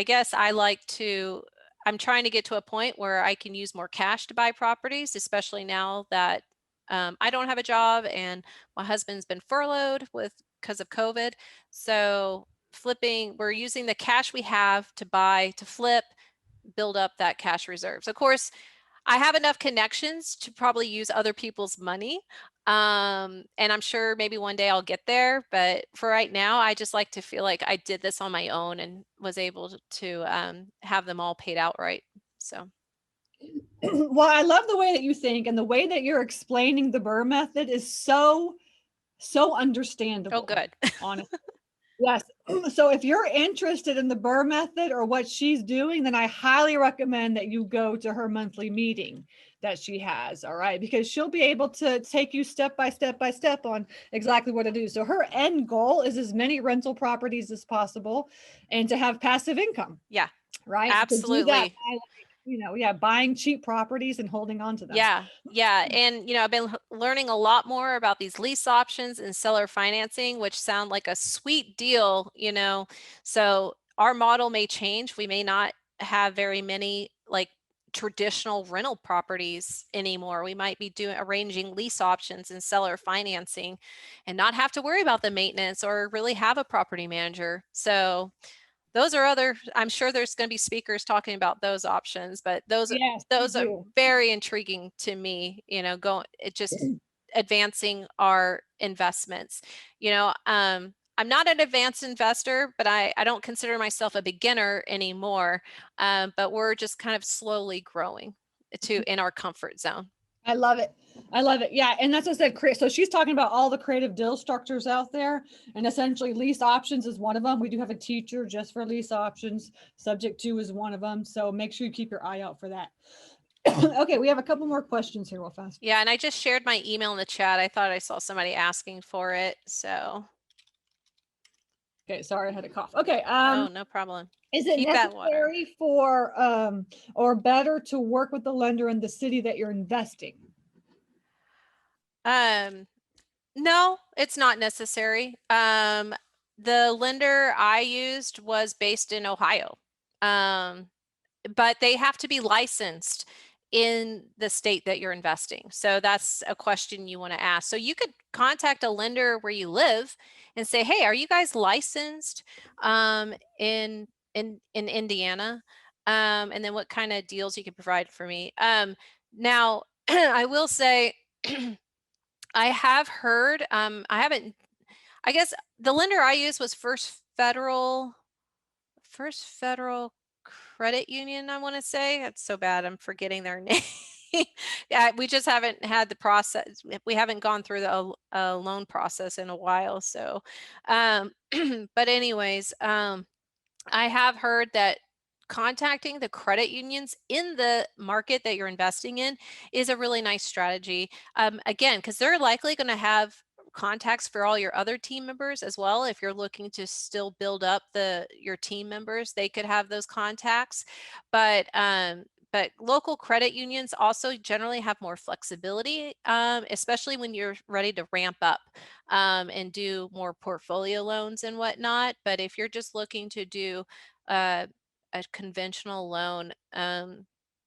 guess I'm trying to get to a point where I can use more cash to buy properties, especially now that I don't have a job and my husband's been furloughed with because of COVID. So we're using the cash we have to buy, to flip, build up that cash reserves. Of course, I have enough connections to probably use other people's money. And I'm sure maybe one day I'll get there. But for right now, I just like to feel like I did this on my own and was able to have them all paid outright. So, Well, I love the way that you think, and the way that you're explaining the Burr method is so oh, understandable, good. honestly. Yes. So if you're interested in the Burr method or what she's doing, then I highly recommend that you go to her monthly meeting that she has. All right. Because she'll be able to take you step by step by step on exactly what to do. So her end goal is as many rental properties as possible and to have passive income, Yeah, right? To do that absolutely. by yeah, buying cheap properties and holding on to them. Yeah, yeah. And, I've been learning a lot more about these lease options and seller financing, which sound like a sweet deal, So our model may change. We may not have very many like traditional rental properties anymore. We might be arranging lease options and seller financing and not have to worry about the maintenance or really have a property manager. So I'm sure there's going to be speakers talking about those options, but Yes, we those are do. very intriguing to me, it just advancing our investments. I'm not an advanced investor, but I don't consider myself a beginner anymore. But we're just kind of slowly growing to in our comfort zone. I love it. I love it. Yeah. And that's what I said. So she's talking about all the creative deal structures out there. And essentially, lease options is one of them. We do have a teacher just for lease options. Subject to is one of them. So make sure you keep your eye out for that. Okay. We have a couple more questions here, real fast. Yeah, and I just shared my email in the chat. I thought I saw somebody asking for it. So, Okay. Sorry, I had a cough. Okay. oh, no problem. Is it Keep that water. necessary for or better to work with the lender in the city that you're investing? Um, no, it's not necessary. The lender I used was based in Ohio. Um, but they have to be licensed in the state that you're investing. So that's a question you want to ask. So you could contact a lender where you live and say, "Hey, are you guys licensed in Indiana? And then what kind of deals you can provide for me?" Now, I will say, I have heard. I haven't. I guess the lender I used was First Federal Credit Union, I want to say. That's so bad. I'm forgetting their name. Yeah, we just haven't had the process. We haven't gone through the loan process in a while. So, but anyways, I have heard that contacting the credit unions in the market that you're investing in is a really nice strategy. Again, because they're likely going to have contacts for all your other team members as well. If you're looking to still build up your team members, they could have those contacts. But local credit unions also generally have more flexibility, especially when you're ready to ramp up and do more portfolio loans and whatnot. But if you're just looking to do uh, a conventional loan,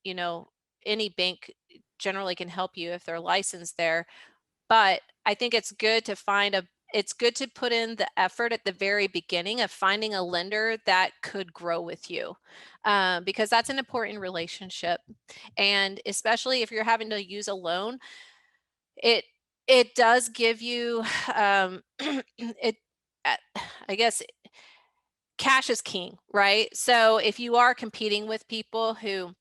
you know, any bank generally can help you if they're licensed there. But I think it's good to put in the effort at the very beginning of finding a lender that could grow with you, because that's an important relationship. And especially if you're having to use a loan, it it does give you it uh, I guess cash is king, right? So if you are competing with people who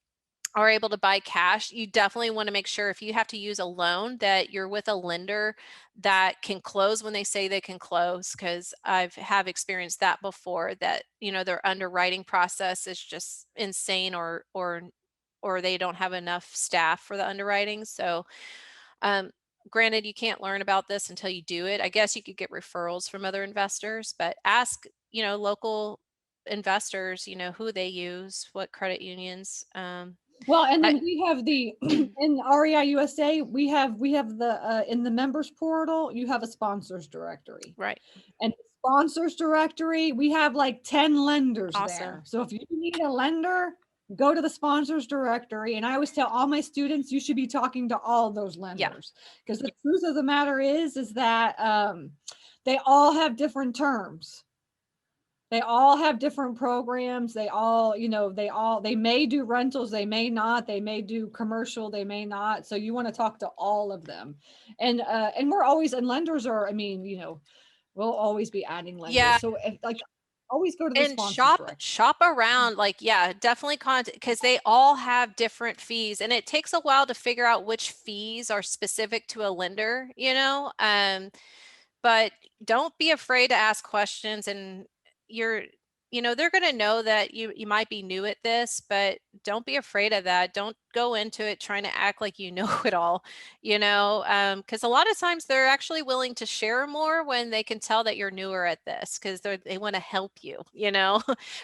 are able to buy cash, you definitely want to make sure if you have to use a loan that you're with a lender that can close when they say they can close. Because I've have experienced that before, that their underwriting process is just insane, or they don't have enough staff for the underwriting. So um, granted, you can't learn about this until you do it. I guess you could get referrals from other investors, but ask, local investors, who they use, what credit unions. Well, and I, then we have the in REI USA, we have the in the members portal, you have a sponsors directory. right. And the sponsors directory, we have like 10 lenders there. Awesome. So if you need a lender, go to the sponsors directory. And I always tell all my students, you should be talking to all those Yeah. lenders. Because the truth of the matter is that they all have different terms. They all have different programs. They all, they may do rentals, they may not, they may do commercial, they may not. So you want to talk to all of them. And we're always, and lenders are, I mean, we'll always be adding Yeah. lenders. So if, like, always go to the And sponsors shop direct. shop around, like, yeah, definitely contact, because they all have different fees, and it takes a while to figure out which fees are specific to a lender. But don't be afraid to ask questions. And you're they're going to know that you might be new at this, but don't be afraid of that. Don't go into it trying to act like you know it all, because a lot of times they're actually willing to share more when they can tell that you're newer at this, because they want to help you.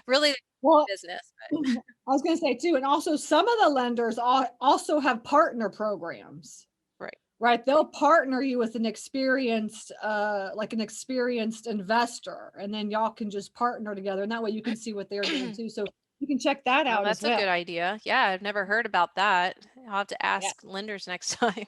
Really Well, business. I was going to say too, and also some of the lenders also have partner programs. Right. Right, they'll partner you with an experienced investor, and then y'all can just partner together, and that way you can see what they're doing too, so you can check that Oh, out as that's a good well. idea. Yeah, I've never heard about that. I'll have to Yeah, ask lenders next time.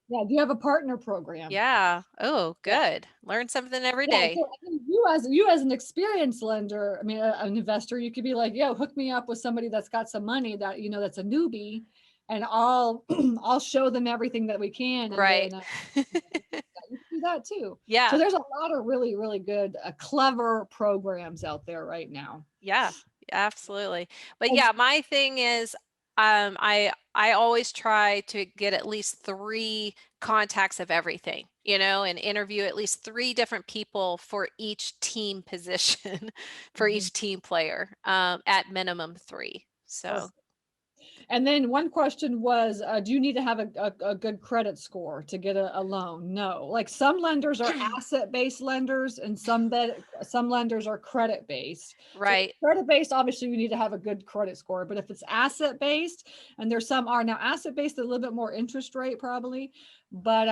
yeah, do you have a partner program? Yeah. Oh, Yeah, good. Learn something every yeah, day. so, I mean, you as an experienced lender, I mean, an investor, you could be like, "Yo, hook me up with somebody that's got some money that, that's a newbie, and I'll I'll show them everything that we can, and Right. then, you can do that too." So Yeah. there's a lot of really, really good, clever programs out there right now. Yeah. Absolutely. But And yeah, my thing is, I always try to get at least three contacts of everything, and interview at least three different people for each team position, for Mhm. each team player, at minimum three. So And then one question was, do you need to have a good credit score to get a loan? No. Like some lenders are asset-based lenders and some lenders are credit-based. So right. credit-based, obviously you need to have a good credit score, but if it's asset-based, and there's some are now asset-based, a little bit more interest rate probably, but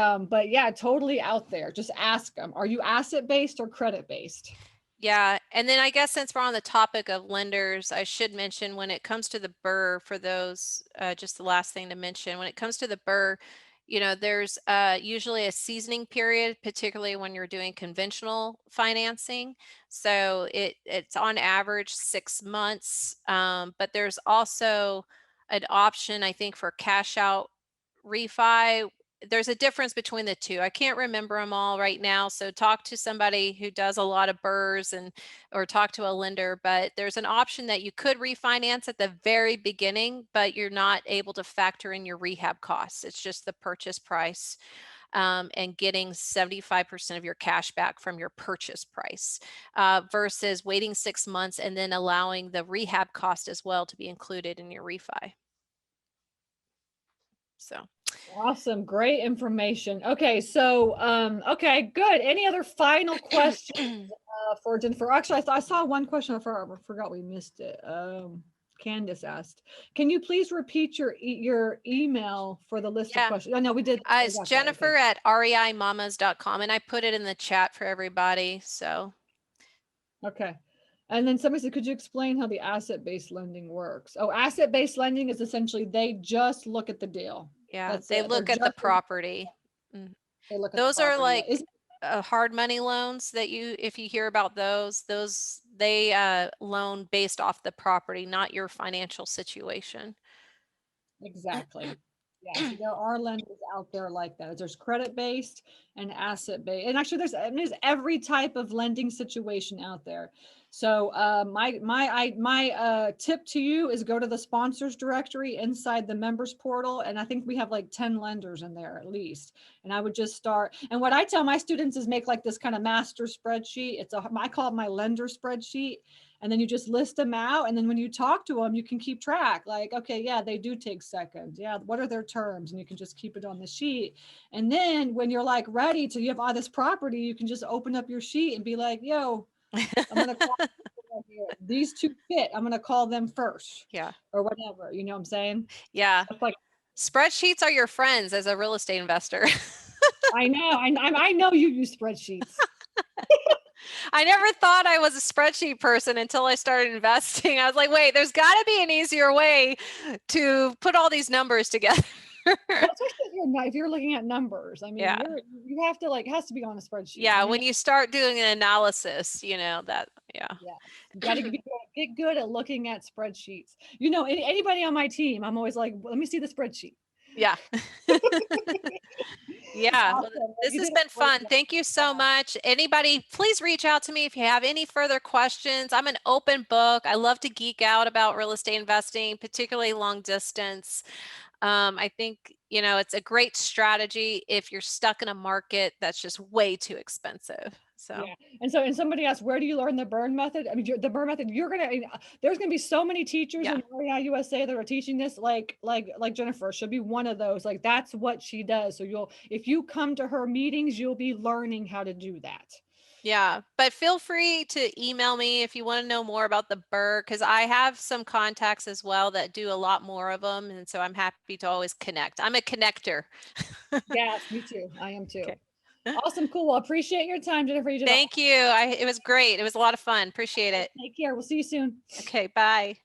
yeah, totally out there. Just ask them, are you asset-based or credit-based? Yeah, and then I guess since we're on the topic of lenders, I should mention when it comes to the BRRRR, for those, just the last thing to mention, when it comes to the BRRRR, there's usually a seasoning period, particularly when you're doing conventional financing. So it's on average 6 months, but there's also an option, I think, for cash out refi. There's a difference between the two. I can't remember them all right now. So talk to somebody who does a lot of BRRRRs, or talk to a lender, but there's an option that you could refinance at the very beginning, but you're not able to factor in your rehab costs. It's just the purchase price. and getting 75% of your cash back from your purchase price, versus waiting 6 months and then allowing the rehab cost as well to be included in your refi. So, Awesome. Great information. Okay. So, okay, good. Any other final questions for Jennifer? Actually, I saw one question. I forgot we missed it. Candace asked, can you please repeat your email for the list of yeah, questions? Oh, no, we did. I it's got that. Okay. Jennifer at reimamas.com, and I put it in the chat for everybody. So, Okay. And then somebody said, could you explain how the asset-based lending works? Oh, asset-based lending is essentially they just look at the deal. yeah, That's they it. They're look at the just property. Mm. they look at the Those are property. Yeah. like hard money loans that if you hear about those they loan based off the property, not your financial situation. Exactly. Yeah. So there are lenders out there like that. There's credit-based and asset-based. And actually there's every type of lending situation out there. So my tip to you is go to the sponsors directory inside the members portal. And I think we have like 10 lenders in there at least. And I would just start. And what I tell my students is make like this kind of master spreadsheet. I call it my lender spreadsheet. And then you just list them out. And then when you talk to them, you can keep track like, okay, yeah, they do take seconds. Yeah. What are their terms? And you can just keep it on the sheet. And then when you're like ready to, you have all this property, you can just open up your sheet and be like, yo, I'm going to call these two fit. I'm going to call them first. Yeah. Or whatever. You know what I'm saying? Yeah. It's like, Spreadsheets are your friends as a real estate investor. I know. I know you use spreadsheets. I never thought I was a spreadsheet person until I started investing. I was like, wait, there's got to be an easier way to put all these numbers together. Especially if you're looking at numbers. I mean, Yeah. you have to it has to be on a spreadsheet. Yeah, I mean, when you start doing an analysis, that, yeah. You got to get good at looking at spreadsheets. Anybody on my team, I'm always like, let me see the spreadsheet. Yeah. Yeah. Awesome. Well, this You has did a been great fun. job. Thank you so much. Anybody, please reach out to me if you have any further questions. I'm an open book. I love to geek out about real estate investing, particularly long distance. I think, it's a great strategy if you're stuck in a market that's just way too expensive. So, Yeah. And somebody asked, where do you learn the burn method? I mean, the burn method, there's going to be so many teachers yeah. in REI USA that are teaching this, like Jennifer should be one of those. Like, that's what she does. So if you come to her meetings, you'll be learning how to do that. Yeah, but feel free to email me if you want to know more about the BRRRR, because I have some contacts as well that do a lot more of them. And so I'm happy to always connect. I'm a connector. Yes, me too. I am too. Okay. Awesome. Cool. Well, appreciate your time, Jennifer. Thank you. It was great. It was a lot of fun. Appreciate it. Take care. We'll see you soon. Okay, bye.